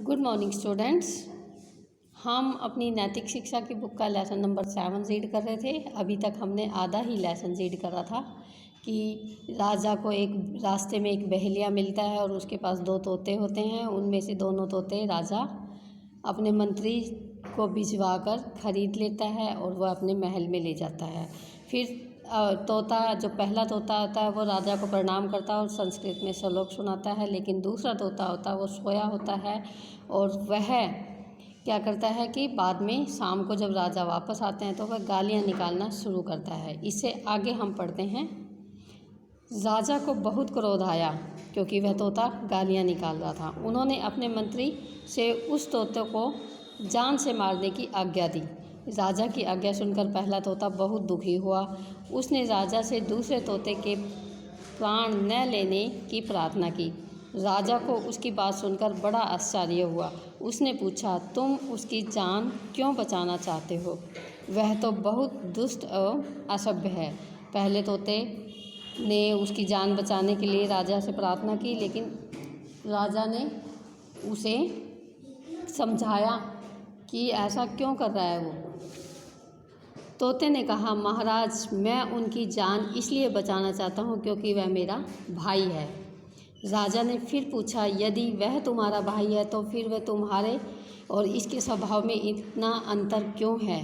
Good morning students. हम अपनी नैतिक शिक्षा की बुक का लेसन नंबर 7 रीड कर रहे थे। अभी तक हमने आधा ही लेसन रीड करा था कि राजा को एक रास्ते में एक बहेलिया मिलता है और उसके पास 2 तोते होते हैं। उनमें से दोनों तोते राजा अपने मंत्री को भिजवा कर खरीद लेता है और वह अपने महल में ले जाता है। फिर तोता जो पहला तोता होता है वो राजा को प्रणाम करता है और संस्कृत में श्लोक सुनाता है, लेकिन दूसरा तोता होता है वो सोया होता है और वह क्या करता है कि बाद में शाम को जब राजा वापस आते हैं तो वह गालियाँ निकालना शुरू करता है। इससे आगे हम पढ़ते हैं। राजा को बहुत क्रोध आया क्योंकि वह तोता गालियाँ निकाल रहा था। उन्होंने अपने मंत्री से उस तोते को जान से मारने की आज्ञा दी। राजा की आज्ञा सुनकर पहला तोता बहुत दुखी हुआ। उसने राजा से दूसरे तोते के प्राण न लेने की प्रार्थना की। राजा को उसकी बात सुनकर बड़ा आश्चर्य हुआ। उसने पूछा, तुम उसकी जान क्यों बचाना चाहते हो? वह तो बहुत दुष्ट और असभ्य है। पहले तोते ने उसकी जान बचाने के लिए राजा से प्रार्थना की, लेकिन राजा ने उसे समझाया कि ऐसा क्यों कर रहा है वो। तोते ने कहा, महाराज, मैं उनकी जान इसलिए बचाना चाहता हूँ क्योंकि वह मेरा भाई है। राजा ने फिर पूछा, यदि वह तुम्हारा भाई है तो फिर वह तुम्हारे और इसके स्वभाव में इतना अंतर क्यों है?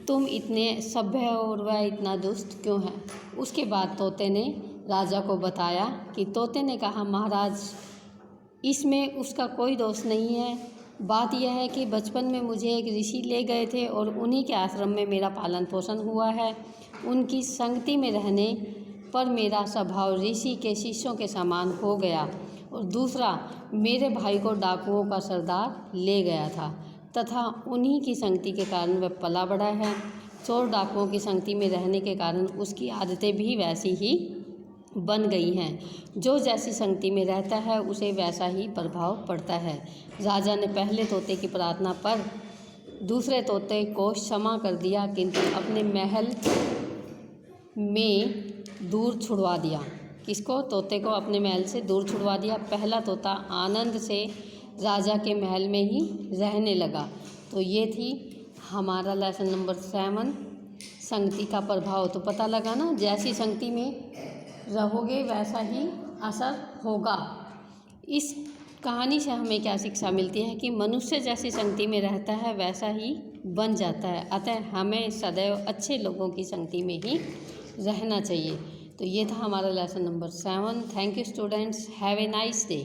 तुम इतने सभ्य और वह इतना दुष्ट क्यों है? उसके बाद तोते ने राजा को बताया कि तोते ने कहा, महाराज, इसमें उसका कोई दोष नहीं है। बात यह है कि बचपन में मुझे एक ऋषि ले गए थे और उन्हीं के आश्रम में मेरा पालन पोषण हुआ है। उनकी संगति में रहने पर मेरा स्वभाव ऋषि के शिष्यों के समान हो गया। और दूसरा, मेरे भाई को डाकुओं का सरदार ले गया था तथा उन्हीं की संगति के कारण वह पला बड़ा है। चोर डाकुओं की संगति में रहने के कारण उसकी आदतें भी वैसी ही बन गई हैं। जो जैसी संगति में रहता है उसे वैसा ही प्रभाव पड़ता है। राजा ने पहले तोते की प्रार्थना पर दूसरे तोते को क्षमा कर दिया, किंतु अपने महल में दूर छुड़वा दिया। किसको? तोते को अपने महल से दूर छुड़वा दिया। पहला तोता आनंद से राजा के महल में ही रहने लगा। तो ये थी हमारा लेसन नंबर 7, संगति का प्रभाव। तो पता लगा ना, जैसी संगति में रहोगे वैसा ही असर होगा। इस कहानी से हमें क्या शिक्षा मिलती है कि मनुष्य जैसी संगति में रहता है वैसा ही बन जाता है। अतः हमें सदैव अच्छे लोगों की संगति में ही रहना चाहिए। तो ये था हमारा lesson number 7। Thank you students. Have a nice day.